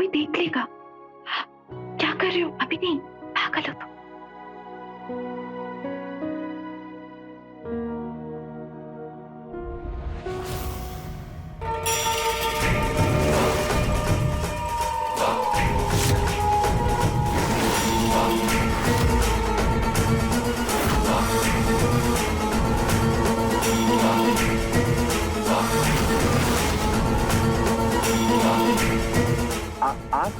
कोई देख लेगा। क्या कर रहे हो? अभी नहीं, पागल हो तुम। आप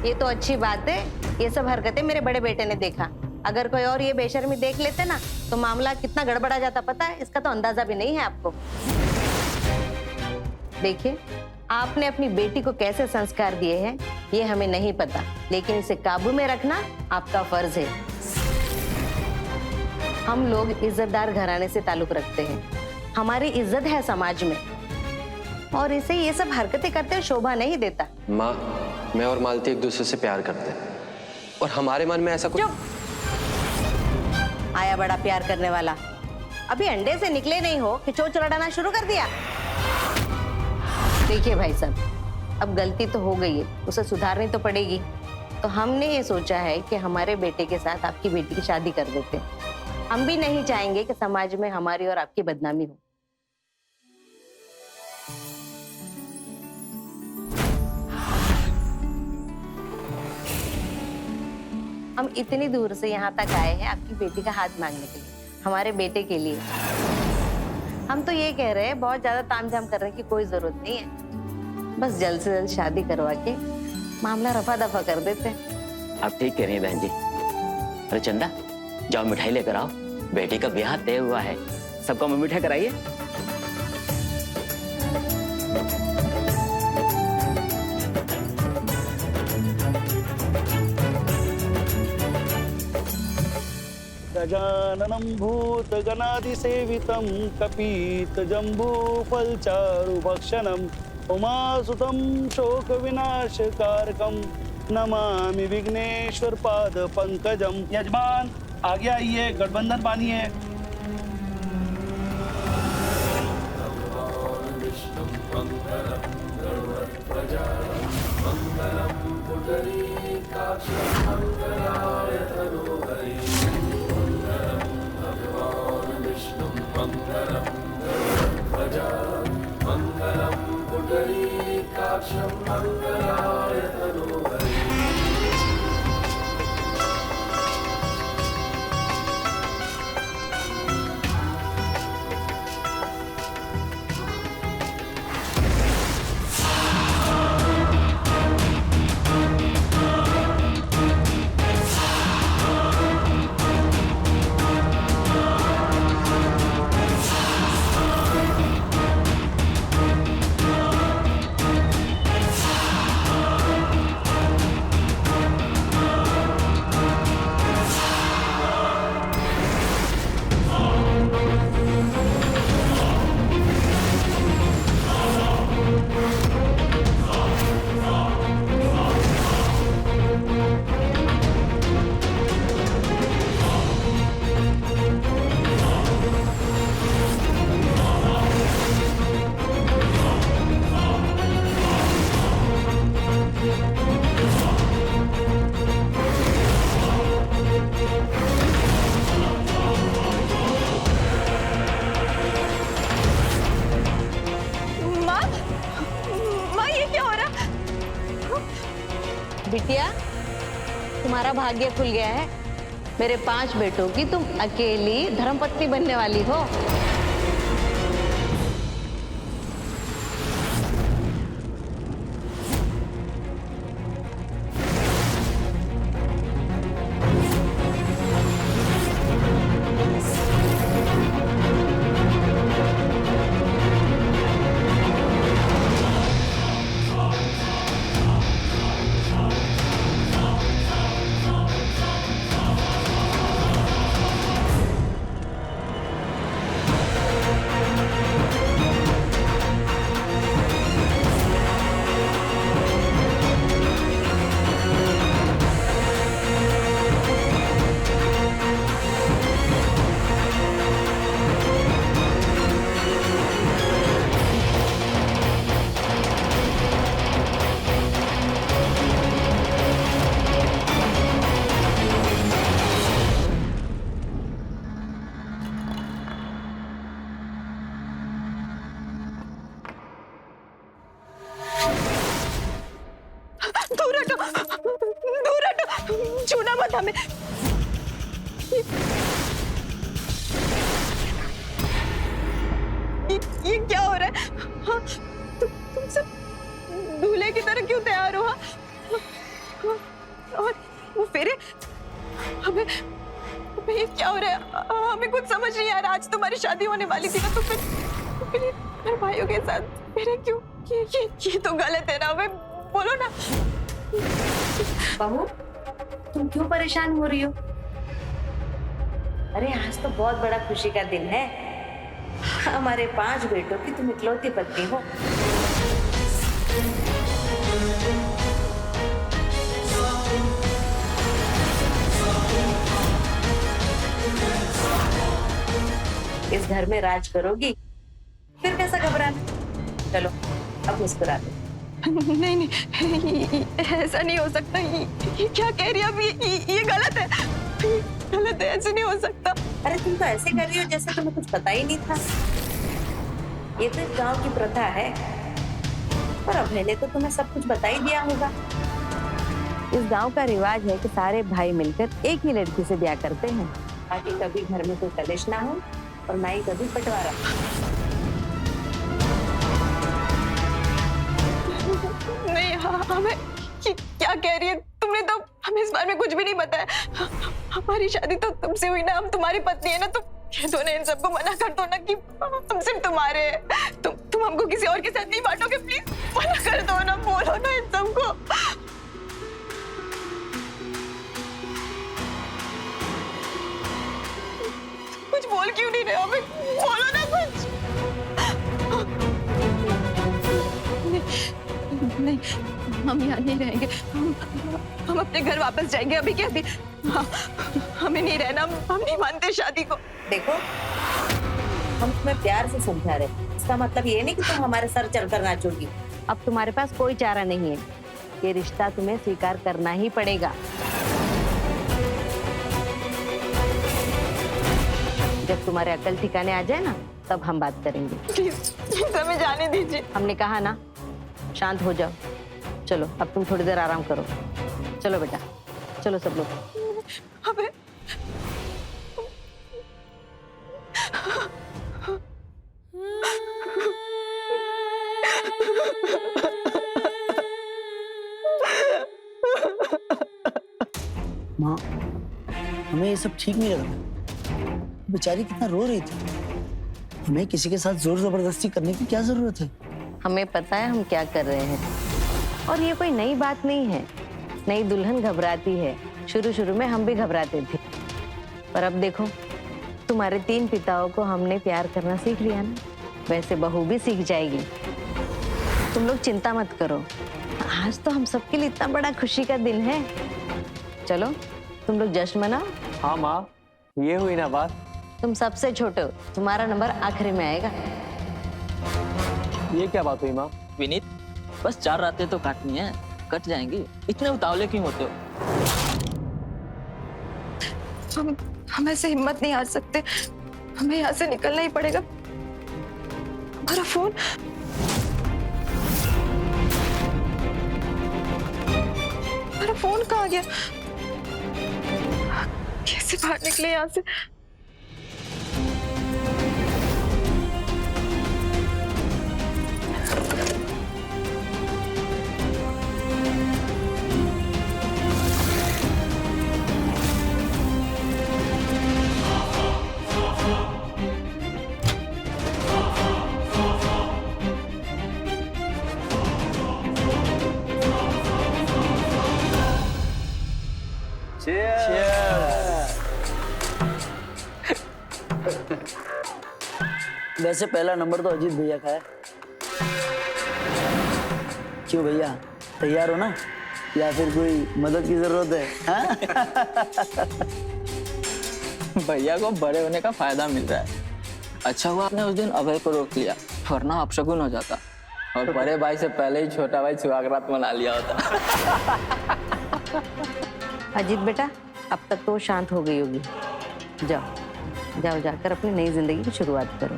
ये तो अच्छी बात है, ये सब हरकतें मेरे बड़े बेटे ने देखा। अगर कोई और ये बेशर्मी देख लेते ना तो मामला कितना गड़बड़ा जाता पता है, इसका तो अंदाजा भी नहीं है आपको। देखिए, आपने अपनी बेटी को कैसे संस्कार दिए हैं ये हमें नहीं पता, लेकिन इसे काबू में रखना आपका फर्ज है। हम लोग इज्जतदार घराने से ताल्लुक रखते हैं, हमारी इज्जत है समाज में, और इसे ये सब हरकतें करते हुए शोभा नहीं देता। माँ, मैं और मालती एक दूसरे से प्यार करते हैं और हमारे मन में ऐसा कुछ। चुप! आया बड़ा प्यार करने वाला, अभी अंडे से निकले नहीं हो कि चोंच लड़ाना शुरू कर दिया। देखिए भाई साहब, अब गलती तो हो गई है, उसे सुधारनी तो पड़ेगी। तो हमने ये सोचा है कि हमारे बेटे के साथ आपकी बेटी की शादी कर देते हैं। हम भी नहीं चाहेंगे कि समाज में हमारी और आपकी बदनामी हो। हम इतनी दूर से यहाँ तक आए हैं आपकी बेटी का हाथ मांगने के लिए, हमारे बेटे के लिए। हम तो ये कह रहे हैं, बहुत ज्यादा तामझाम करने की कोई जरूरत नहीं है, बस जल्द से जल्द शादी करवा के मामला रफा दफा कर देते हैं। आप ठीक कह रही हैं बहन जी। अरे चंदा, जाओ मिठाई लेकर आओ, बेटी का ब्याह तय हुआ है, सबको मुंह मीठा कराइए। गजाननं भूतगणाधिसेवितं कपितजम्बूफलचारुभक्षणं उमासुतं शोकविनाशकारकं नमामि विघ्नेश्वर पाद पंकजम। यजमान आगे आइए, गठबंधन बांधिए। बिटिया, तुम्हारा भाग्य खुल गया है। मेरे 5 बेटों की तुम अकेली धर्मपत्नी बनने वाली हो। ये क्या हो रहा है? हाँ, तुम सब दूल्हे की तरह क्यों तैयार हो? हाँ? और वो फेरे, हमें ये क्या हो रहा है? हमें कुछ समझ नहीं आ रहा। आज तुम्हारी शादी होने वाली थी ना, तो फिर ये मेरे भाइयों के साथ फेरे क्यों? ये तो गलत है ना। हमें बोलो ना। बहू, तुम क्यों परेशान हो रही हो? अरे आज तो बहुत बड़ा खुशी का दिन है। हमारे 5 बेटों की तुम इकलौती पत्नी हो। इस घर में राज करोगी, फिर कैसा घबराना। चलो अब मुस्कुरा दो। नहीं, ऐसा नहीं हो सकता। ये क्या कह रही है अब? ये गलत है, गलत है, ऐसे नहीं हो सकता। अरे तुम तो ऐसे कर रही हो जैसे तुम्हें कुछ पता ही नहीं था। ये तो इस गांव की प्रथा है, पर अब मैंने तो तुम्हें सब कुछ बता ही दिया होगा। इस गांव का रिवाज है कि सारे भाई मिलकर एक ही लड़की से ब्याह करते हैं, ताकि कभी घर में कोई कलेश ना हो और ना ही कभी बंटवारा। नहीं, हमें क्या कह रही है? तुमने तो हमें इस बारे में कुछ भी नहीं बताया। हमारी शादी तो तुमसे हुई ना, हम तुम्हारी पत्नी है ना। तुम कह दो ना, इन सबको मना कर दो ना कि हम सिर्फ तुम्हारे हैं। तुम हमको किसी और के साथ नहीं बांटोगे, प्लीज मना कर दो ना। बोलो ना इन सबको। कुछ बोल क्यों नहीं रहे हो? हमें बोलो ना कुछ। नहीं, हम यहाँ नहीं रहेंगे। हम अपने घर वापस जाएंगे अभी के अभी। हाँ, हमें नहीं रहना। हम नहीं मानते शादी को। देखो, हम तुम्हें प्यार से समझा रहे, इसका मतलब ये नहीं कि तुम हमारे सर चढ़कर नाचोगी। अब तुम्हारे पास कोई चारा नहीं है, ये रिश्ता तुम्हें स्वीकार करना ही पड़ेगा। जब तुम्हारे अकल ठिकाने आ जाए ना, तब हम बात करेंगे। प्लीज हमें जाने दीजिए। हमने कहा ना, शांत हो जाओ। चलो अब तुम थोड़ी देर आराम करो। चलो बेटा, चलो सब लोग। हमें माँ, हमें ये सब ठीक नहीं लग रहा। बेचारी कितना रो रही थी। हमें किसी के साथ जोर जबरदस्ती करने की क्या जरूरत है? हमें पता है हम क्या कर रहे हैं, और ये कोई नई बात नहीं है। नई दुल्हन घबराती है, शुरू में हम भी घबराते थे, पर अब देखो तुम्हारे 3 पिताओं को हमने प्यार करना सीख लिया ना, वैसे बहू भी सीख जाएगी। तुम लोग चिंता मत करो, आज तो हम सबके लिए इतना बड़ा खुशी का दिन है। चलो तुम लोग जश्न मनाओ। हाँ माँ, ये हुई ना बात। तुम सबसे छोटे हो, तुम्हारा नंबर आखिरी में आएगा। ये क्या बात हुई माँ? विनीत, बस 4 रातें तो काटनी है, कट जाएंगी। इतने उतावले क्यों होते हो? हम ऐसे हिम्मत नहीं हार सकते। हमें यहाँ से निकलना ही पड़ेगा। हमारा फोन, हमारा फोन कहाँ गया? कैसे बाहर निकले यहाँ से? वैसे पहला नंबर तो अजीत भैया का है। क्यों भैया, तैयार हो ना, या फिर कोई मदद की जरूरत है? हाँ? भैया को बड़े होने का फायदा मिल रहा है। अच्छा हुआ आपने उस दिन अभय को रोक लिया, वरना अपशगुन हो जाता और बड़े भाई से पहले ही छोटा भाई सुहागरात मना लिया होता। अजीत बेटा, अब तक तो शांत हो गई होगी। जाओ जाओ, जाकर अपनी नई जिंदगी की शुरुआत करो।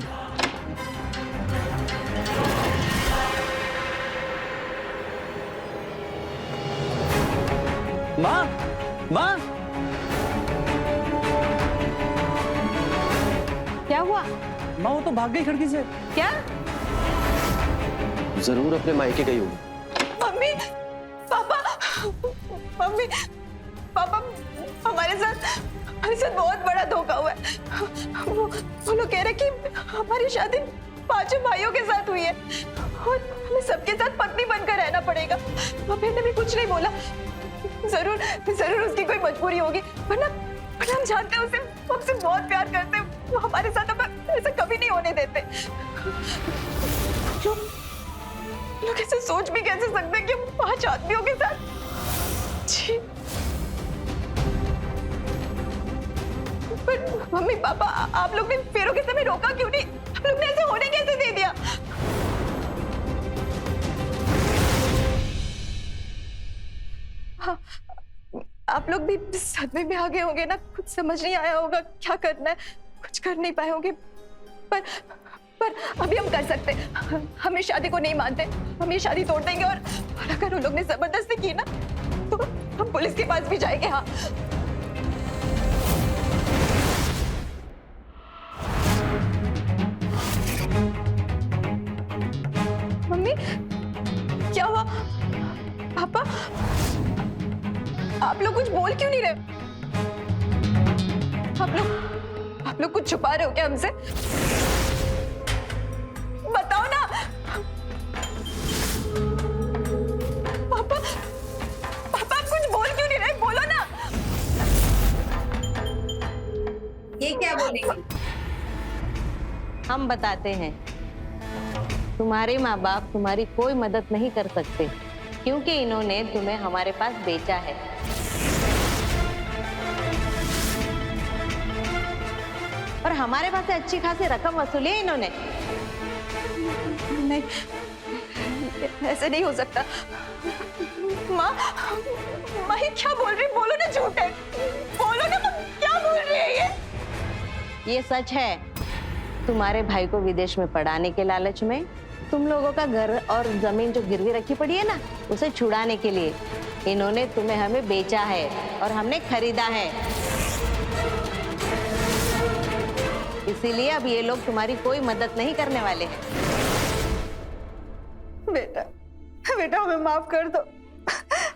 माँ, माँ, हुआ? माँ वो तो भाग गई खिड़की से। क्या? जरूर अपने मायके गई होगी। मम्मी, पापा, मम्मी, पापा, हमारे साथ बहुत बड़ा धोखा हुआ है। वो लोग कह रहे कि हमारी शादी 5 भाइयों के साथ हुई है और हमें सबके साथ पत्नी बनकर रहना पड़ेगा। मम्मी ने भी कुछ नहीं बोला। जरूर उसकी कोई मजबूरी होगी, वरना हम जानते हैं उसे, हमसे बहुत प्यार करते हैं। वो हमारे साथ अब ऐसा कभी नहीं होने देते। लोग ऐसे सोच भी कैसे सकते हैं कि हम 5 आदमियों के साथ। जी। पर मम्मी पापा, आप लोग ने फेरों के समय रोका क्यों नहीं? आप लोग ने ऐसे होने कैसे दे दिया? हाँ, आप लोग भी सदमे में आ गए होंगे ना, कुछ समझ नहीं आया होगा क्या करना है, कुछ कर नहीं पाए होंगे। पर अभी हम कर सकते हैं। हम इस शादी को नहीं मानते, हम ये शादी तोड़ देंगे और अगर उन लोग ने जबरदस्ती की ना तो हम पुलिस के पास भी जाएंगे। हाँ, मम्मी क्या हुआ? पापा, आप लोग कुछ बोल क्यों नहीं रहे? आप लोग कुछ छुपा रहे हो क्या हमसे? बताओ ना। पापा, आप कुछ बोल क्यों नहीं रहे? बोलो ना। ये क्या बोलेंगे? हम बताते हैं, तुम्हारे माँ बाप तुम्हारी कोई मदद नहीं कर सकते क्योंकि इन्होंने तुम्हें हमारे पास बेचा है। और हमारे पास से अच्छी खासी रकम वसूली है इन्होंने। नहीं, ऐसे नहीं हो सकता। माँ ये क्या बोल रही? बोलो ना, झूठ है। बोलो ना, क्या बोल रही है ये सच है। तुम्हारे भाई को विदेश में पढ़ाने के लालच में तुम लोगों का घर और जमीन जो गिरवी रखी पड़ी है ना, उसे छुड़ाने के लिए इन्होंने तुम्हें हमें बेचा है और हमने खरीदा है। इसीलिए अब ये लोग तुम्हारी कोई मदद नहीं करने वाले हैं। बेटा हमें माफ कर दो,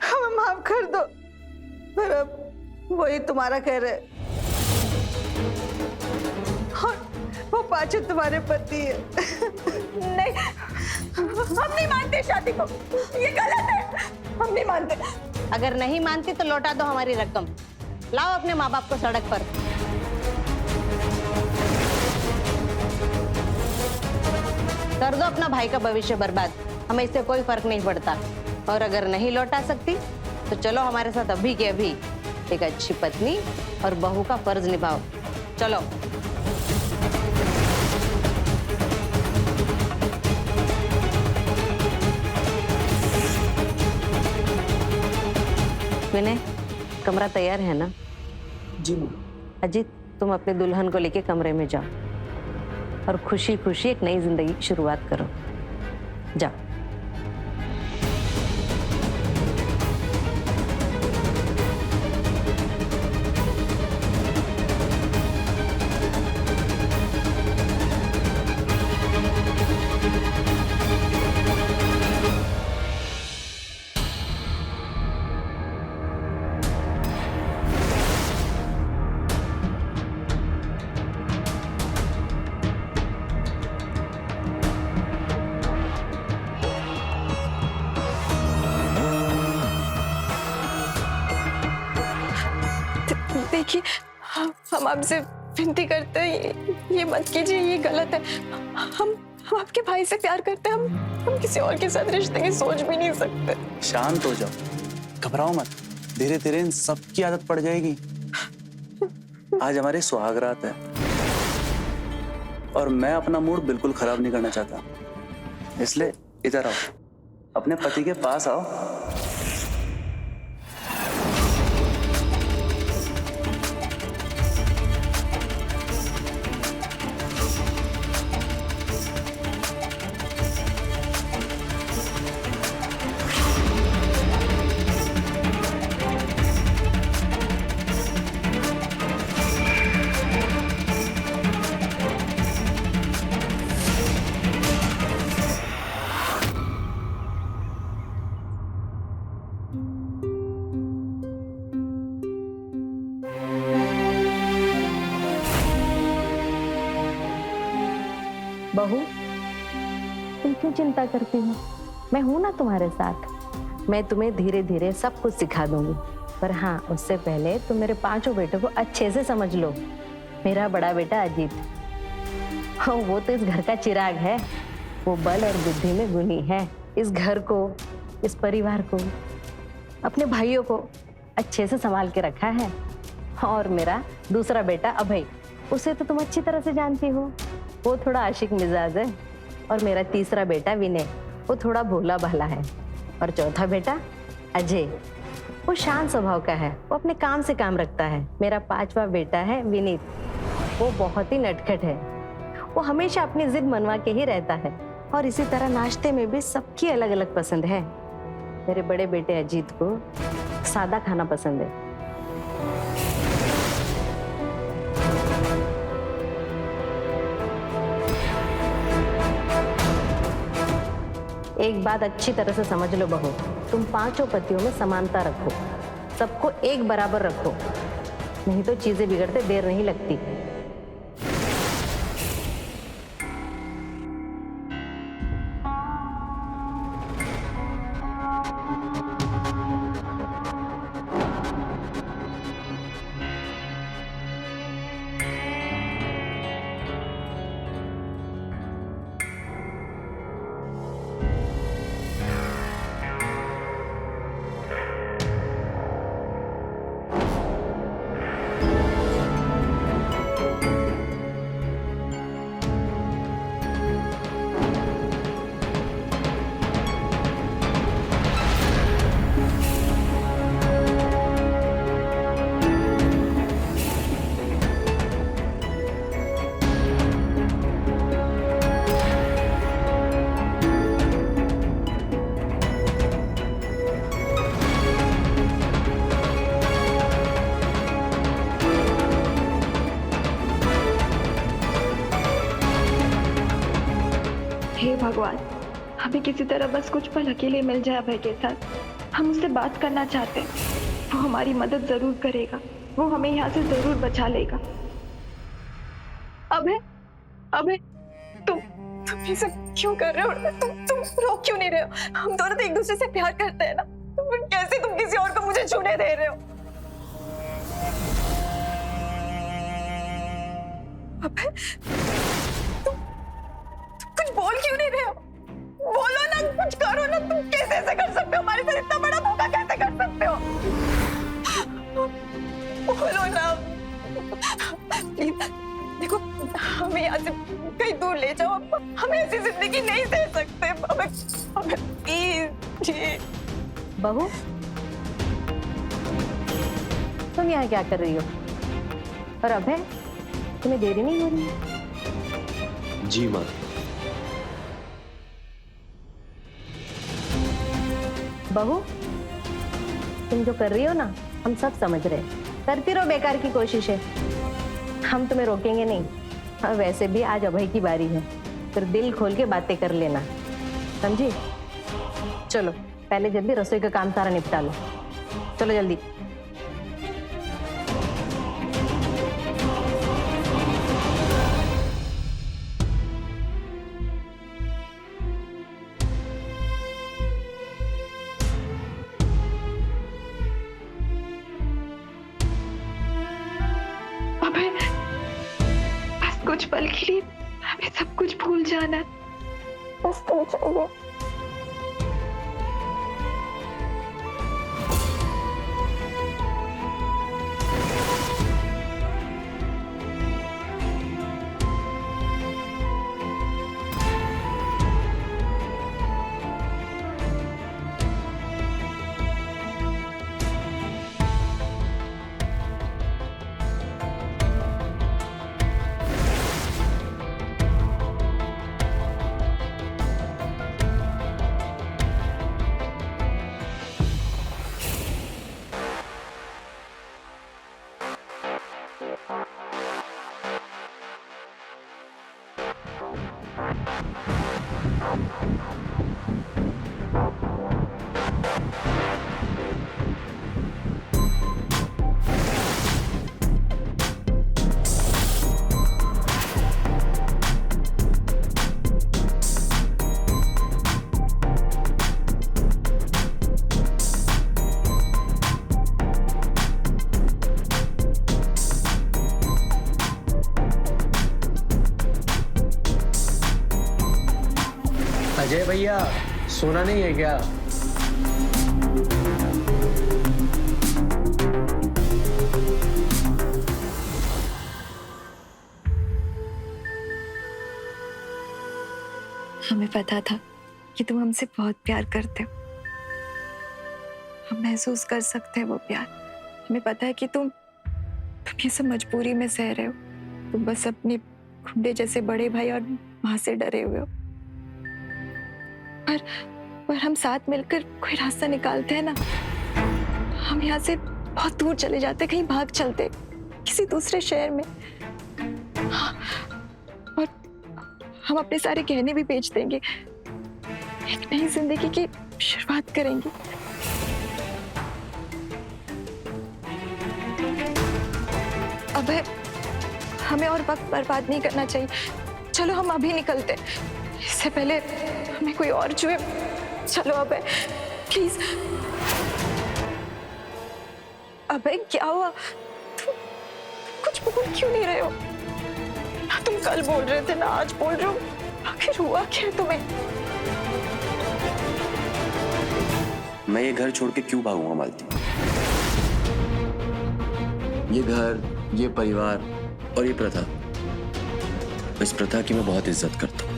हमें माफ कर दो। पर अब वही तुम्हारा कह रहे और वो पांचों तुम्हारे पति है। नहीं, हम नहीं मानते शादी को, ये गलत है, हम नहीं मानते। अगर नहीं मानती तो लौटा दो हमारी रकम। लाओ अपने माँ बाप को सड़क पर। कर दो अपना भाई का भविष्य बर्बाद, हमें इससे कोई फर्क नहीं पड़ता। और अगर नहीं लौटा सकती तो चलो हमारे साथ अभी के अभी एक अच्छी पत्नी और बहू का फर्ज निभाओ। चलो। विनय, कमरा तैयार है ना? जी माँ। अजीत, तुम अपने दुल्हन को लेके कमरे में जाओ और खुशी खुशी एक नई जिंदगी की शुरुआत करो। जाओ। देखिए, हम आपसे विनती करते हैं, ये मत कीजिए, ये गलत है। हम आपके भाई से प्यार करते हैं, हम किसी और के साथ रिश्ते की सोच भी नहीं सकते। शांत हो जाओ, घबराओ मत, धीरे धीरे इन सब की आदत पड़ जाएगी। आज हमारी सुहागरात है और मैं अपना मूड बिल्कुल खराब नहीं करना चाहता, इसलिए इधर आओ, अपने पति के पास आओ। बहू, तुम क्यों चिंता करती हो? मैं हूं ना तुम्हारे साथ। मैं तुम्हें धीरे धीरे सब कुछ सिखा दूंगी। पर हाँ, उससे पहले तुम मेरे पांचों बेटों को अच्छे से समझ लो। मेरा बड़ा बेटा अजीत, हाँ, वो तो इस घर का चिराग है। वो बल और बुद्धि में गुणी है। इस घर को, इस परिवार को, अपने भाइयों को अच्छे से संभाल के रखा है। और मेरा दूसरा बेटा अभय, उसे तो तुम अच्छी तरह से जानती हो। वो थोड़ा आशिक मिजाज है। और मेरा तीसरा बेटा विनय, वो थोड़ा भोला भाला है। और चौथा बेटा अजय, वो शांत स्वभाव का है। वो अपने काम से काम रखता है। मेरा पांचवा बेटा है विनीत, वो बहुत ही नटखट है। वो हमेशा अपनी जिद मनवा के ही रहता है। और इसी तरह नाश्ते में भी सबकी अलग अलग पसंद है। मेरे बड़े बेटे अजीत को सादा खाना पसंद है। एक बात अच्छी तरह से समझ लो बहू, तुम पांचों पतियों में समानता रखो। सबको एक बराबर रखो, नहीं तो चीजें बिगड़ते देर नहीं लगती। हे भगवान, हमें किसी तरह बस कुछ पल अकेले मिल जाए अभय के साथ। हम उससे बात करना चाहते हैं। वो हमारी मदद जरूर करेगा। वो हमें यहाँ से जरूर बचा लेगा। अभय, अभय, तुम ये सब क्यों कर रहे हो? तुम रोक क्यों नहीं रहे हो? हम दोनों तो एक दूसरे से प्यार करते हैं ना। कैसे तुम किसी और को मुझे छूने दे रहे हो? अभय, कुछ बोल क्यों नहीं रहे हो? बोलो ना, कुछ करो ना। तुम कैसे ऐसे कर सकते हो? हमारे साथ इतना बड़ा धोखा कैसे कर सकते हो? बोलो ना प्लीज। देखो, हमें यहाँ से कहीं दूर ले जाओ। हम ऐसी जिंदगी नहीं सह सकते। हमें प्लीज। बहू, तुम यहाँ क्या कर रही हो? और अभय, तुम्हें देरी नहीं हो रही? जी माँ। बहू, तुम जो कर रही हो ना, हम सब समझ रहे हैं। करती रहो बेकार की कोशिशें, हम तुम्हें रोकेंगे नहीं। और वैसे भी आज अभय की बारी है, फिर दिल खोल के बातें कर लेना, समझी? चलो, पहले जल्दी रसोई का काम सारा निपटा लो। चलो जल्दी। अभय, बस कुछ पल के लिए हमें सब कुछ भूल जाना है। बस तुम चाहिए। अजय भैया, सोना नहीं है क्या? हमें पता था कि तुम हमसे बहुत प्यार करते हो। हम महसूस कर सकते हैं वो प्यार। हमें पता है कि तुम ये सब मजबूरी में सह रहे हो। तुम बस अपने गुंडे जैसे बड़े भाई और माँ से डरे हुए हो। पर हम साथ मिलकर कोई रास्ता निकालते हैं ना, हम यहाँ से बहुत दूर चले जाते, कहीं भाग चलते, किसी दूसरे शहर में। हाँ, और हम अपने सारे गहने भी बेच देंगे, एक नई जिंदगी की शुरुआत करेंगे। अबे, हमें और वक्त बर्बाद नहीं करना चाहिए। चलो हम अभी निकलते, इससे पहले हमें कोई और छुए। चलो अबे, प्लीज। अबे क्या हुआ? तुम कुछ बोल क्यों नहीं रहे हो? ना तुम कल बोल रहे थे, ना आज बोल रहे हो। आखिर हुआ क्या तुम्हें? मैं ये घर छोड़ के क्यों भागूंगा मालती? ये घर, ये परिवार और ये प्रथा, इस प्रथा की मैं बहुत इज्जत करता हूँ।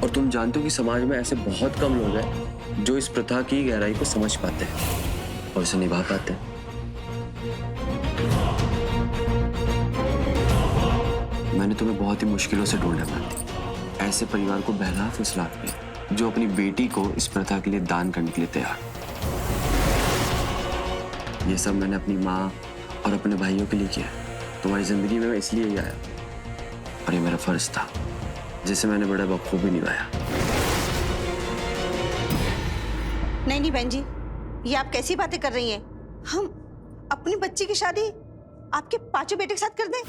और तुम जानते हो कि समाज में ऐसे बहुत कम लोग हैं जो इस प्रथा की गहराई को समझ पाते हैं और इसे निभा पाते हैं। मैंने तुम्हें बहुत ही मुश्किलों से ढूंढा मालती, ऐसे परिवार को बहला फुसला के जो अपनी बेटी को इस प्रथा के लिए दान करने के लिए तैयार। ये सब मैंने अपनी माँ और अपने भाइयों के लिए किया। तुम्हारी जिंदगी में मैं इसलिए ही आया और ये मेरा फर्ज था जिसे मैंने बड़ा बखूबी निभाया। नहीं बहन जी, ये आप कैसी बातें कर रही हैं? हम अपनी बच्ची की शादी आपके पांचों बेटे के साथ कर दें?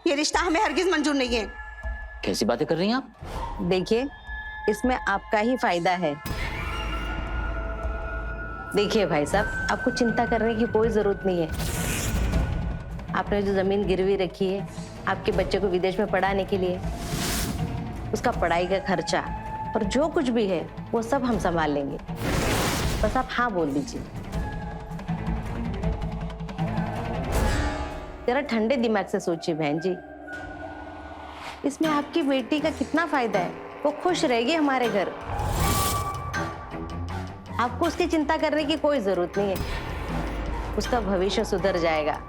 ये रिश्ता हमें हरगिज मंजूर नहीं है। कैसी बातें कर रही हैं आप? देखिए, इसमें आपका ही फायदा है। देखिए भाई साहब, आपको चिंता करने की कोई जरूरत नहीं है। आपने जो जमीन गिरवी रखी है आपके बच्चे को विदेश में पढ़ाने के लिए, उसका पढ़ाई का खर्चा और जो कुछ भी है वो सब हम संभाल लेंगे। बस आप हाँ बोल दीजिए। जरा ठंडे दिमाग से सोचिए बहन जी, इसमें आपकी बेटी का कितना फायदा है। वो खुश रहेगी हमारे घर। आपको उसकी चिंता करने की कोई जरूरत नहीं है। उसका भविष्य सुधर जाएगा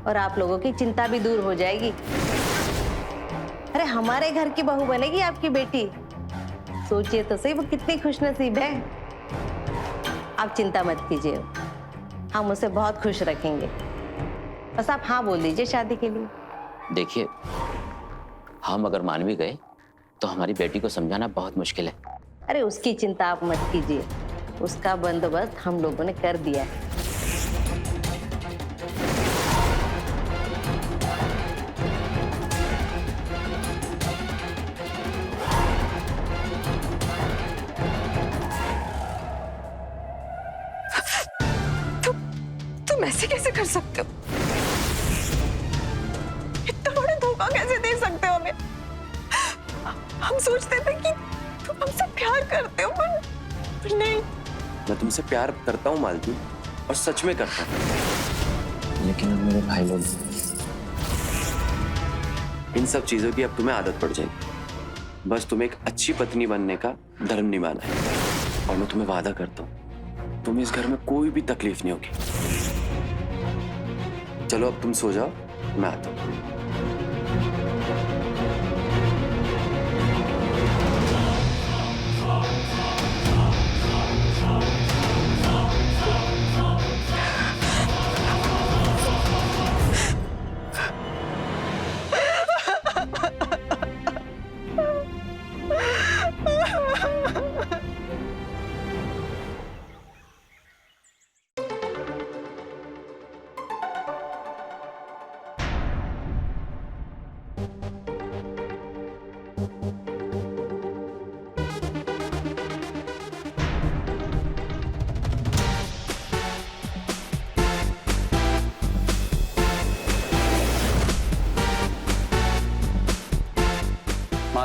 और आप लोगों की चिंता भी दूर हो जाएगी। अरे हमारे घर की बहू बनेगी आपकी बेटी। सोचिए तो सही, वो कितनी खुशनसीब है। आप चिंता मत कीजिए, हम उसे बहुत खुश रखेंगे। बस आप हाँ बोल दीजिए शादी के लिए। देखिए, हम अगर मान भी गए तो हमारी बेटी को समझाना बहुत मुश्किल है। अरे उसकी चिंता आप मत कीजिए, उसका बंदोबस्त हम लोगों ने कर दिया है। तुम ऐसे कैसे कर सकते हो? इतना बड़ा धोखा कैसे दे सकते हो हमें? हम सोचते थे कि तुम हमसे प्यार करते हो, पर नहीं। मैं तुमसे प्यार करता हूँ मालती, और सच में करता हूँ, लेकिन अब मेरे भाई लोग, इन सब चीजों की अब तुम्हें आदत पड़ जाएगी। बस तुम्हें एक अच्छी पत्नी बनने का धर्म निभाना है, और मैं तुम्हें वादा करता हूँ तुम्हें इस घर में कोई भी तकलीफ नहीं होगी। चलो अब तुम सो जाओ, मैं आता हूँ।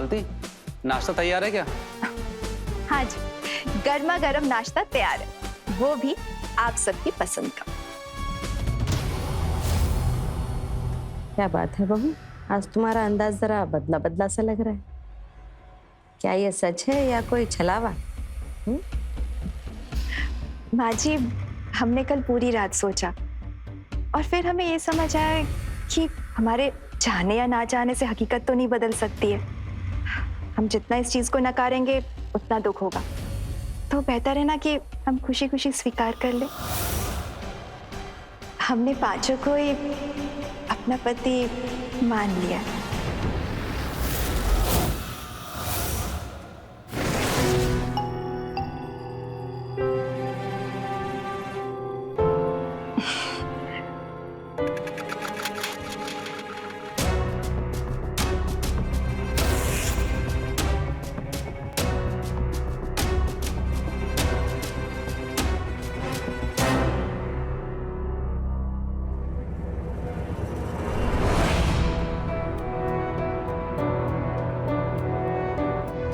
मालती, नाश्ता तैयार है क्या? हाँ जी, गर्मा गर्म नाश्ता तैयार है, वो भी आप सबकी पसंद का। क्या बात है बहू, आज तुम्हारा अंदाज जरा बदला बदला सा लग रहा है। क्या ये सच है या कोई छलावा? माँ जी, हमने कल पूरी रात सोचा और फिर हमें ये समझ आया कि हमारे चाहने या ना चाहने से हकीकत तो नहीं बदल सकती है। हम जितना इस चीज को नकारेंगे उतना दुख होगा, तो बेहतर है ना कि हम खुशी खुशी स्वीकार कर लें। हमने पांचों को ही अपना पति मान लिया।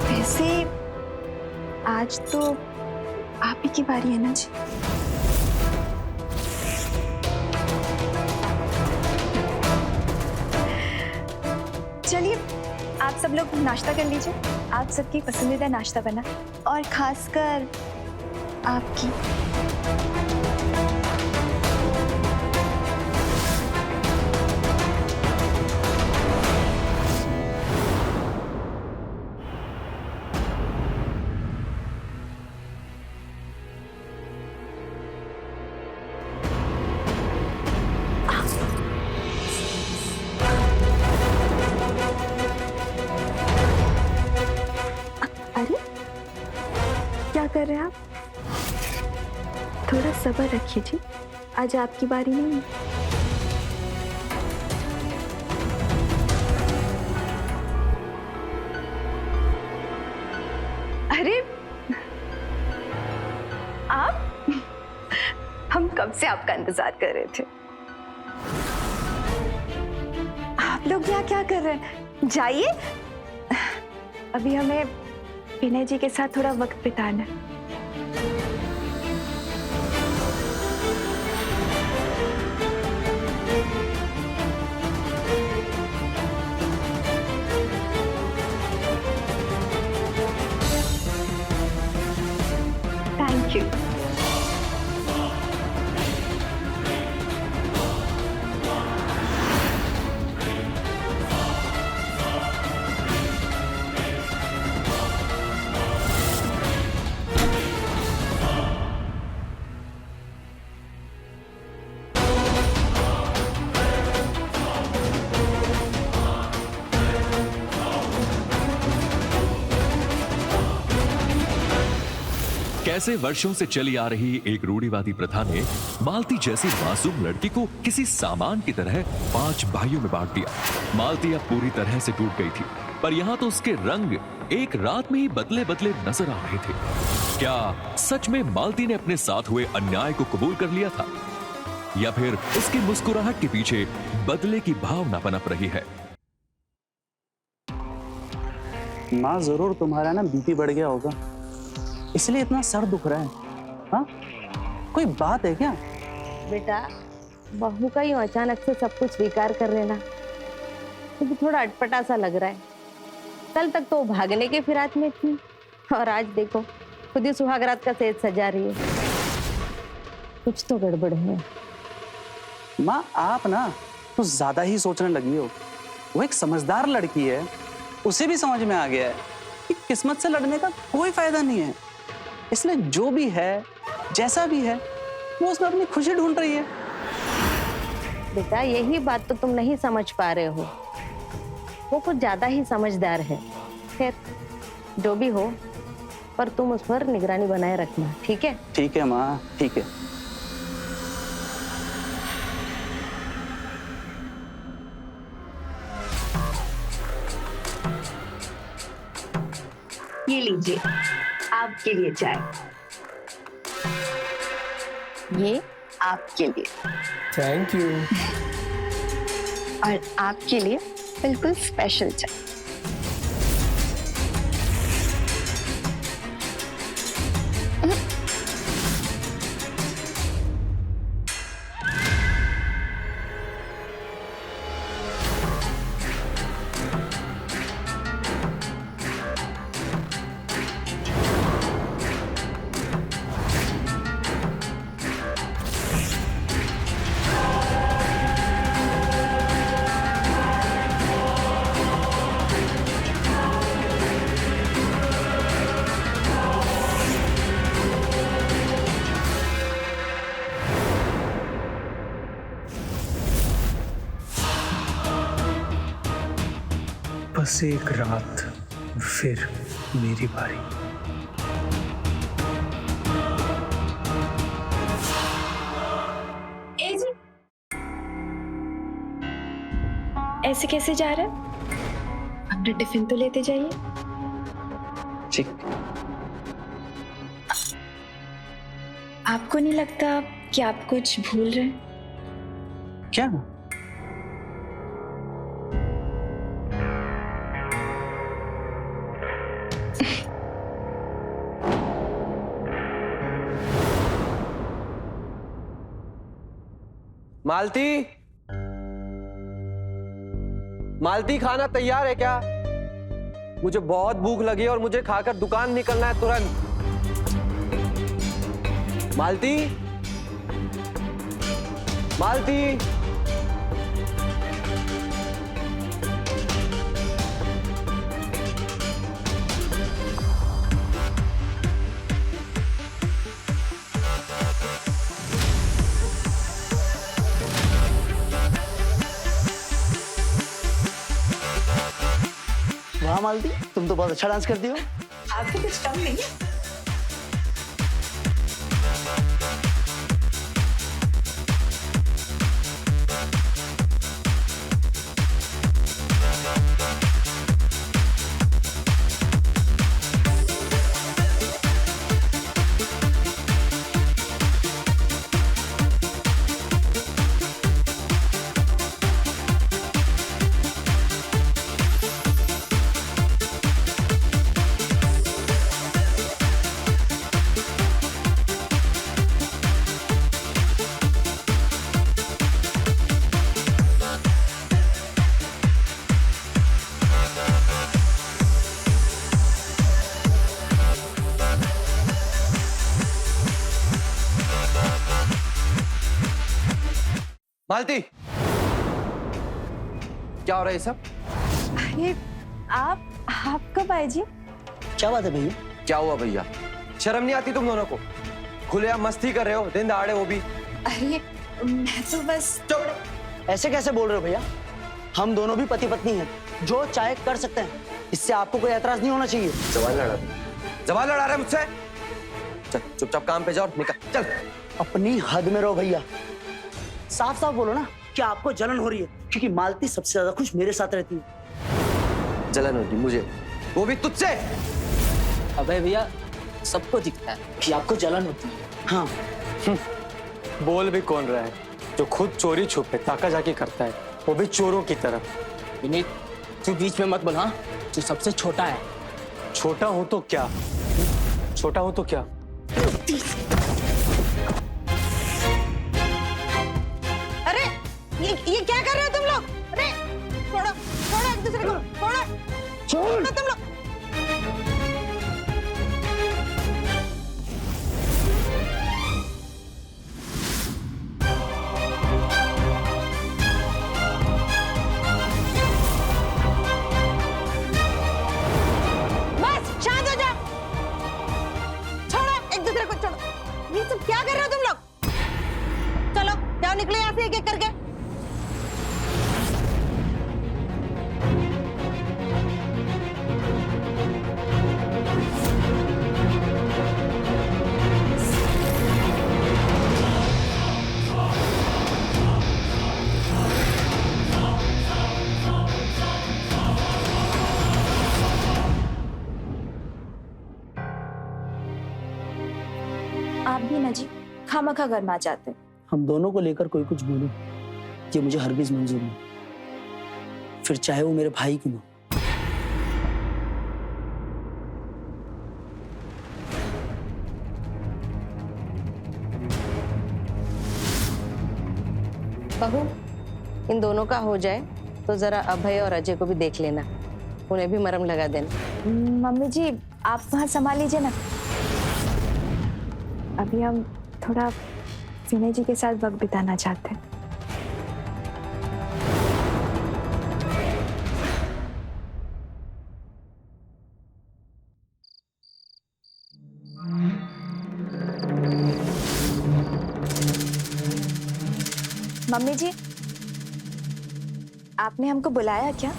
वैसे आज तो आप ही की बारी है ना जी। चलिए आप सब लोग नाश्ता कर लीजिए, आप सबकी पसंदीदा नाश्ता बना, और खासकर आपकी। अरे क्या कर रहे हैं आप? थोड़ा सब्र रखिए जी, आज आपकी बारी नहीं है। अरे आप, हम कब से आपका इंतजार कर रहे थे। आप लोग यहाँ क्या कर रहे हैं? जाइए, अभी हमें विनय जी के साथ थोड़ा वक्त बिताना है। Thank you. कैसे वर्षों से चली आ रही एक रूढ़िवादी प्रथा ने मालती जैसी मासूम लड़की को किसी सामान की तरह 5 भाइयों में बांट दिया। मालती अब पूरी तरह से टूट गई थी, पर यहाँ तो उसके रंग एक रात में ही बदले बदले नजर आ रहे थे। क्या सच में मालती ने अपने साथ हुए अन्याय को कबूल कर लिया था, या फिर उसकी मुस्कुराहट के पीछे बदले की भावना पनप रही है? माँ, जरूर तुम्हारा ना बीपी बढ़ गया होगा, इसलिए इतना सर दुख रहा है। हाँ, कोई बात है क्या? बेटा, बहू का ही अचानक से सब कुछ स्वीकार कर लेना मुझे थोड़ा अटपटा सा लग रहा है। कल तक तो भागने के फिराक में थी, और आज देखो खुद ही सुहागरात का सेज सजा रही है। कुछ तो गड़बड़ है। माँ, आप ना तो ज्यादा ही सोचने लगी हो। वो एक समझदार लड़की है, उसे भी समझ में आ गया है कि किस्मत से लड़ने का कोई फायदा नहीं है, इसलिए जो भी है, जैसा भी है, वो उसमें अपनी खुशी ढूंढ रही है। बेटा, यही बात तो तुम नहीं समझ पा रहे हो। वो कुछ ज्यादा ही समझदार है। खैर, जो भी हो, पर तुम उस पर निगरानी बनाए रखना, ठीक है? ठीक है माँ, ठीक है। ये लीजिए, आपके लिए चाय। ये आपके लिए। Thank you. और आपके लिए बिल्कुल स्पेशल चाय। बस एक रात, फिर मेरी बारी। ऐसे कैसे जा रहे हैं? अपना टिफिन तो लेते जाइए। ठीक। आपको नहीं लगता कि आप कुछ भूल रहे हैं? क्या? मालती, मालती खाना तैयार है क्या? मुझे बहुत भूख लगी है और मुझे खाकर दुकान निकलना है तुरंत। मालती, मालती। वाह मालती, तुम तो बहुत अच्छा डांस करती हो। आपको कुछ कम नहीं है? मालती, क्या हो रहा है ये सब? अरे आप कब आए जी? क्या बात है भैया? क्या हुआ भैया? शर्म नहीं आती तुम दोनों को? खुलेआम मस्ती कर रहे हो, दिन दहाड़े वो भी। अरे मैं तो बस। ऐसे कैसे बोल रहे हो भैया? हम दोनों भी पति पत्नी हैं, जो चाहे कर सकते हैं। इससे आपको कोई ऐतराज नहीं होना चाहिए। जवान लड़ा रहा है मुझसे? चल चुपचाप काम पे जाओ, निकल चल। अपनी हद में रहो भैया। साफ साफ बोलो ना कि आपको जलन हो रही है, क्योंकि मालती सबसे ज्यादा खुश मेरे साथ रहती है। जलन होती मुझे, वो भी तुझसे। अबे भैया, सबको दिखता है कि आपको जलन होती है। हाँ, बोल भी कौन रहा है? जो खुद चोरी छुपे ताका जाके करता है, वो भी चोरों की तरफ। विनीत, तू बीच में मत बोल। हाँ, तू सबसे छोटा है। छोटा हो तो क्या? छोटा हो तो क्या? अरे ये क्या कर रहे हो तुम लोग? अरे छोड़ो छोड़ो एक दूसरे को, छोड़ो तुम लोग। बस शांत हो जाओ, छोड़ो एक दूसरे को, छोड़ो। ये सब क्या कर रहे हो तुम लोग? चलो जाओ, निकलो यहाँ से एक एक करके। आप भी ना जी खामखा घर में आ जाते। हम दोनों को लेकर कोई कुछ बोले, ये मुझे हरगिज मंजूर नहीं, फिर चाहे वो मेरे भाई क्यों ना। बहू, इन दोनों का हो जाए तो जरा अभय और अजय को भी देख लेना, उन्हें भी मरहम लगा देना। मम्मी जी आप वहाँ संभाल लीजिए ना, अभी हम थोड़ा विनय जी के साथ वक्त बिताना चाहते हैं। मम्मी जी, आपने हमको बुलाया क्या?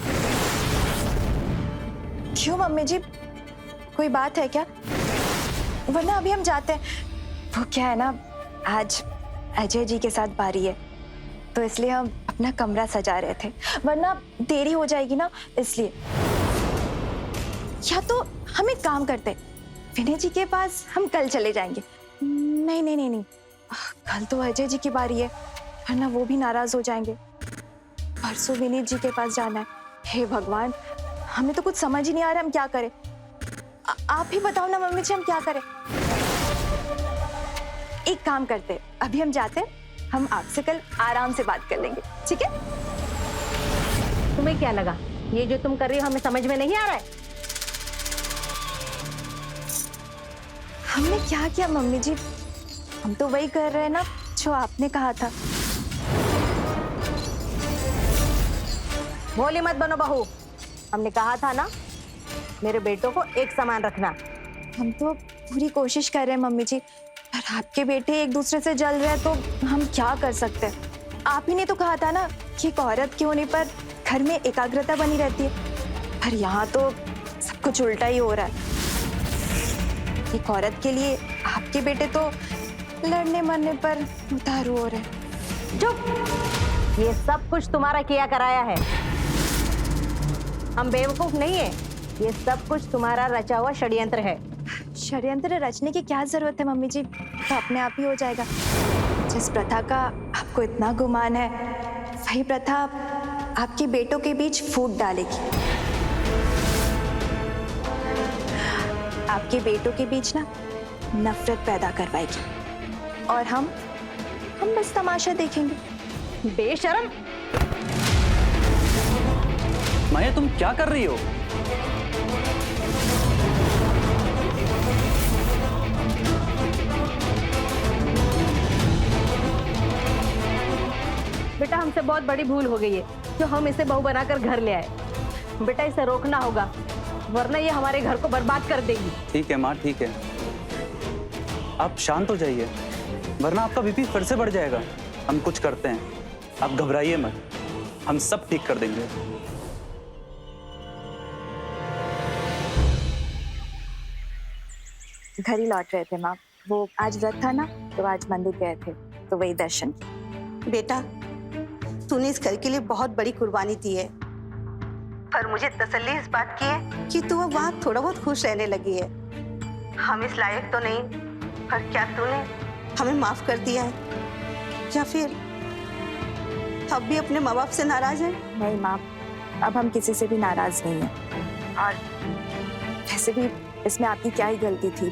क्यों मम्मी जी, कोई बात है क्या? वरना अभी हम जाते हैं। वो क्या है ना, आज अजय जी के साथ बारी है, तो इसलिए हम अपना कमरा सजा रहे थे, वरना देरी हो जाएगी ना, इसलिए। या तो हम एक काम करते, विनय जी के पास हम कल चले जाएंगे। नहीं नहीं नहीं नहीं, कल तो अजय जी की बारी है, वरना वो भी नाराज हो जाएंगे। परसों विनीत जी के पास जाना है। हे भगवान, हमें तो कुछ समझ ही नहीं आ रहा हम क्या करें। आप ही बताओ ना मम्मी जी, हम क्या करें? एक काम करते, अभी हम जाते हैं, हम आपसे कल आराम से बात कर लेंगे, ठीक है? तुम्हें क्या लगा ये जो तुम कर रही हो हमें समझ में नहीं आ रहा है? हमने क्या किया मम्मी जी? हम तो वही कर रहे हैं ना जो आपने कहा था। भोली मत बनो बहू, हमने कहा था ना मेरे बेटों को एक समान रखना। हम तो पूरी कोशिश कर रहे हैं मम्मी जी, पर आपके बेटे एक दूसरे से जल रहे हैं तो हम क्या कर सकते हैं? आप ही ने तो कहा था ना कि एक औरत के होने पर घर में एकाग्रता बनी रहती है, पर यहाँ तो सब कुछ उल्टा ही हो रहा है। एक औरत के लिए आपके बेटे तो लड़ने मरने पर उतारू हो रहे हैं। चुप! ये सब कुछ तुम्हारा किया कराया है, हम बेवकूफ नहीं है। ये सब कुछ तुम्हारा रचा हुआ षड्यंत्र है। षड्यंत्र रचने की क्या जरूरत है मम्मी जी, तो अपने आप ही हो जाएगा। जिस प्रथा का आपको इतना गुमान है, वही प्रथा आपके बेटों के बीच फूट डालेगी। आपके बेटों के बीच ना नफरत पैदा करवाएगी, और हम बस तमाशा देखेंगे। बेशरम! माया, तुम क्या कर रही हो? बेटा हमसे बहुत बड़ी भूल हो गई है जो हम इसे बहू बनाकर घर ले आए। बेटा इसे रोकना होगा, वरना ये हमारे घर को बर्बाद कर देगी। ठीक है माँ, ठीक है, आप शांत हो जाइए, वरना आपका बीपी फिर से बढ़ जाएगा। हम कुछ करते हैं, आप घबराइए मत, हम सब ठीक कर देंगे। घर ही लौट रहे थे माँ, वो आज व्रत था ना, तो आज मंदिर गए थे, तो वही दर्शन। बेटा, तूने इस घर के लिए बहुत बड़ी कुर्बानी दी है, पर मुझे तसल्ली इस बात की है कि तू अब वहाँ थोड़ा बहुत खुश रहने लगी है। हम इस लायक तो नहीं, पर क्या तूने हमें माफ कर दिया है, या फिर अब भी अपने माँ बाप से नाराज है? नहीं माँ, अब हम किसी से भी नाराज नहीं हैं, और वैसे भी इसमें आपकी क्या ही गलती थी,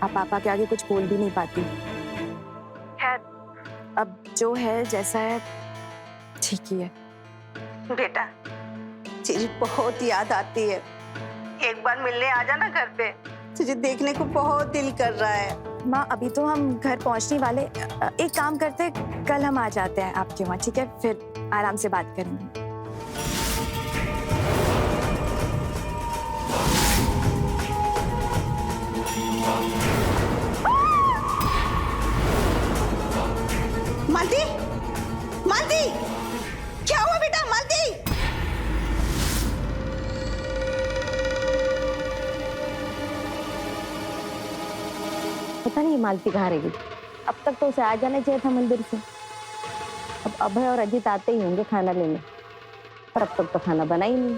आप पापा के आगे कुछ बोल भी नहीं पाती। खैर, अब जो है जैसा है ठीक ही है। बेटा, तेरी बहुत याद आती है, एक बार मिलने आ जाना घर पे, तुझे देखने को बहुत दिल कर रहा है। माँ, अभी तो हम घर पहुंचने वाले, एक काम करते, कल हम आ जाते हैं आपके वहाँ, ठीक है? फिर आराम से बात करेंगे। मालती, मालती, क्या हुआ बेटा? मालती, पता नहीं मालती कहाँ रहेगी। अब तक तो उसे आ जाना चाहिए था मंदिर से। अब अभय और अजीत आते ही होंगे खाना लेने, पर अब तक तो खाना बना ही नहीं।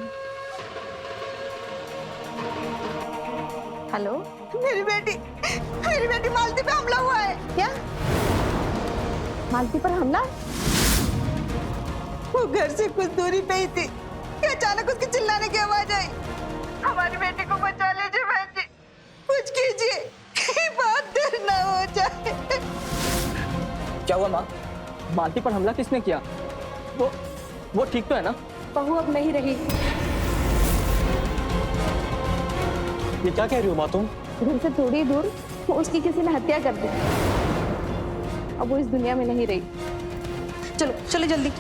हेलो, मेरी बेटी मालती पे हमला हुआ है। क्या? मालती पर हमला? वो घर से कुछ दूरी पे ही थी कि अचानक उसके चिल्लाने की आवाज आई। हमारी बेटी को बचा लीजिए बहन जी, कुछ कीजिए, कहीं बहुत देर ना हो जाए। क्या हुआ माँ? मालती पर हमला किसने किया? वो ठीक तो है ना? बहू अब नहीं रही। ये क्या कह रही हो माँ तुम? घर से थोड़ी दूर उसकी किसी ने हत्या कर दी, अब वो इस दुनिया में नहीं रही। चलो चलो जल्दी।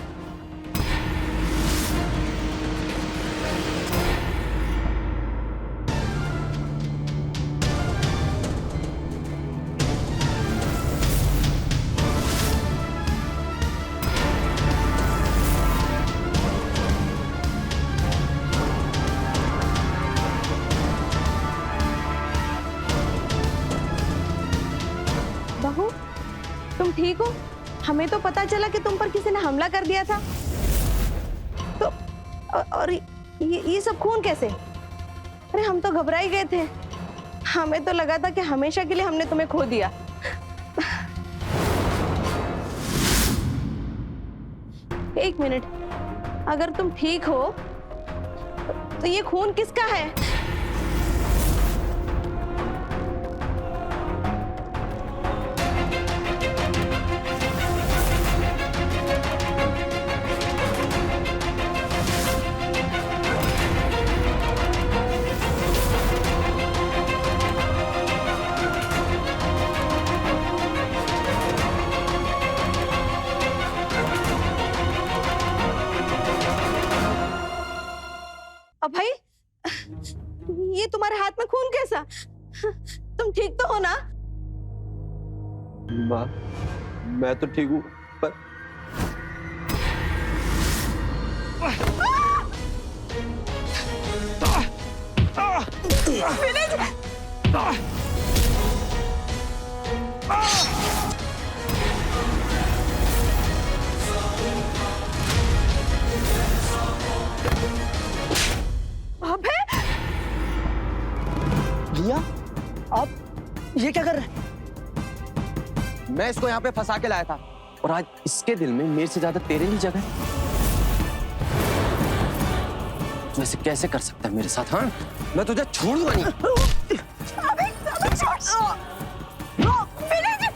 ठीक हो? हमें तो पता चला कि तुम पर किसी ने हमला कर दिया था। तो और ये सब खून कैसे? अरे हम तो घबरा ही गए थे। हमें तो लगा था कि हमेशा के लिए हमने तुम्हें खो दिया। एक मिनट, अगर तुम ठीक हो तो ये खून किसका है? अब भाई, ये तुम्हारे हाथ में खून कैसा? तुम ठीक तो हो ना? माँ, मैं तो ठीक हूँ, पर अबे, भैया आप ये क्या कर रहे हैं? मैं इसको यहाँ पे फंसा के लाया था और आज इसके दिल में मेरे से ज्यादा तेरे लिए जगह है। तू ऐसे कैसे कर सकता है मेरे साथ? हाँ, मैं तुझे छोड़ूंगा नहीं। अबे, छोड़। विनय जी!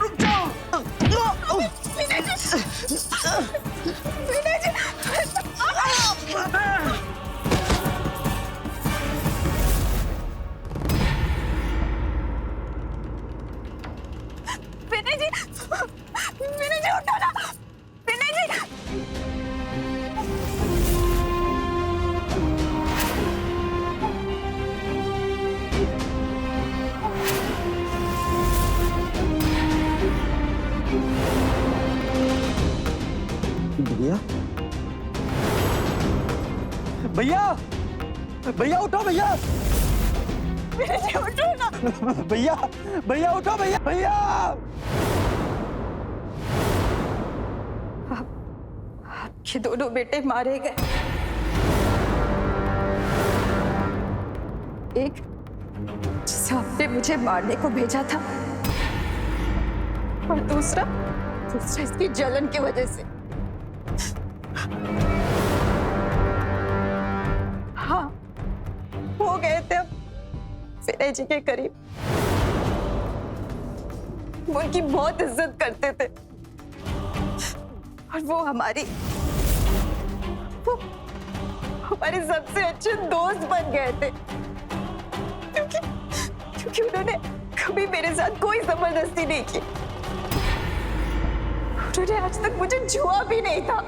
रुक जाओ। विनय जी! विनय जी! विनय जी! विनय जी, उठो ना! विनय जी! भैया, भैया, भैया उठो भैया! विनय जी, उठो ना! भैया, भैया उठो भैया! भैया! आपके दोनों बेटे मारे गए। एक जिसे आपने मुझे मारने को भेजा था, और दूसरा इसकी जलन की वजह से। हाँ, हो गए थे अब विनय जी के करीब। वो उनकी बहुत इज्जत करते थे और वो हमारी सबसे अच्छे दोस्त बन गए थे, क्योंकि उन्होंने कभी मेरे साथ कोई जबरदस्ती नहीं की। उन्होंने आज तक मुझे छुआ भी नहीं था।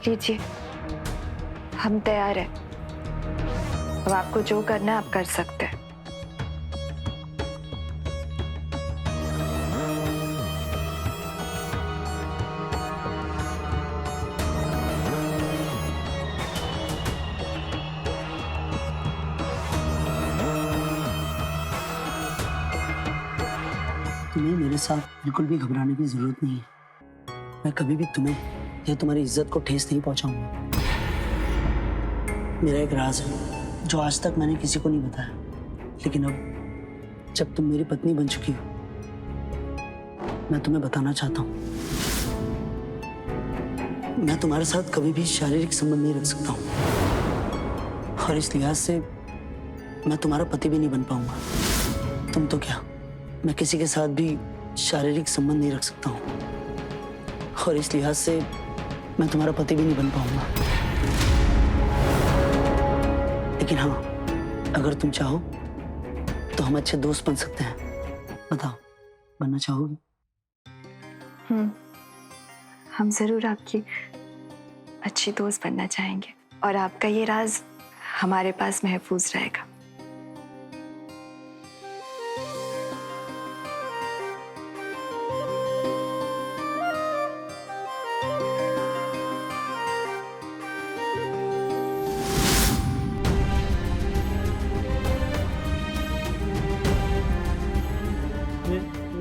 लीजिए, हम तैयार हैं। अब आपको जो करना है आप कर सकते हैं। तुम्हें मेरे साथ बिल्कुल भी घबराने की जरूरत नहीं है। मैं कभी भी तुम्हें या तुम्हारी इज्जत को ठेस नहीं पहुंचाऊंगा। मेरा एक राज है जो आज तक मैंने किसी को नहीं बताया, लेकिन अब जब तुम मेरी पत्नी बन चुकी हो, मैं तुम्हें बताना चाहता हूँ। मैं तुम्हारे साथ कभी भी शारीरिक संबंध नहीं रख सकता हूँ, और इस लिहाज से मैं तुम्हारा पति भी नहीं बन पाऊंगा। तुम तो क्या, मैं किसी के साथ भी शारीरिक संबंध नहीं रख सकता हूँ, और इस लिहाज से मैं तुम्हारा पति भी नहीं बन पाऊंगा। लेकिन हाँ, अगर तुम चाहो तो हम अच्छे दोस्त बन सकते हैं। बताओ, बनना चाहोगी? हम जरूर आपकी अच्छी दोस्त बनना चाहेंगे, और आपका ये राज हमारे पास महफूज रहेगा।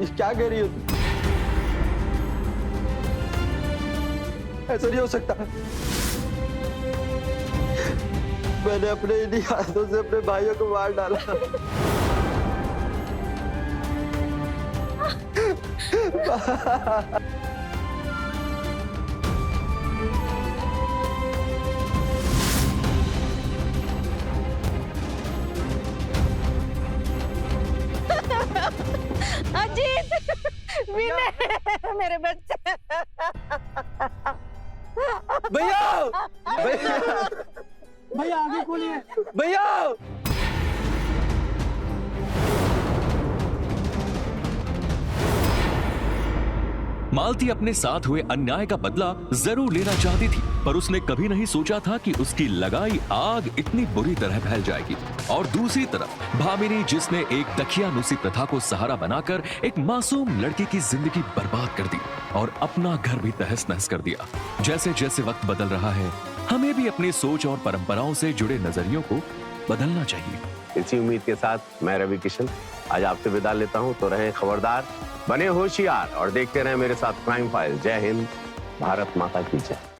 ये क्या कह रही हो तुम? ऐसा नहीं हो सकता। मैंने अपने इन्हीं हाथों से अपने भाइयों को मार डाला। अजीत, विनय, मेरे बच्चे। भैया, भैया, भैया आगे खोलिए, भैया। मालती अपने साथ हुए अन्याय का बदला जरूर लेना चाहती थी, पर उसने कभी नहीं सोचा था कि उसकी लगाई आग इतनी बुरी तरह फैल जाएगी। और दूसरी तरफ भामिनी, जिसने एक दखियानुसी प्रथा को सहारा बनाकर एक मासूम लड़की की जिंदगी बर्बाद कर दी और अपना घर भी तहस नहस कर दिया। जैसे जैसे वक्त बदल रहा है, हमें भी अपनी सोच और परंपराओं से जुड़े नजरियों को बदलना चाहिए। इसी उम्मीद के साथ मैं रवि किशन आज आपसे विदा लेता हूं। तो रहें खबरदार, बने होशियार और देखते रहें मेरे साथ क्राइम फाइल। जय हिंद, भारत माता की जय।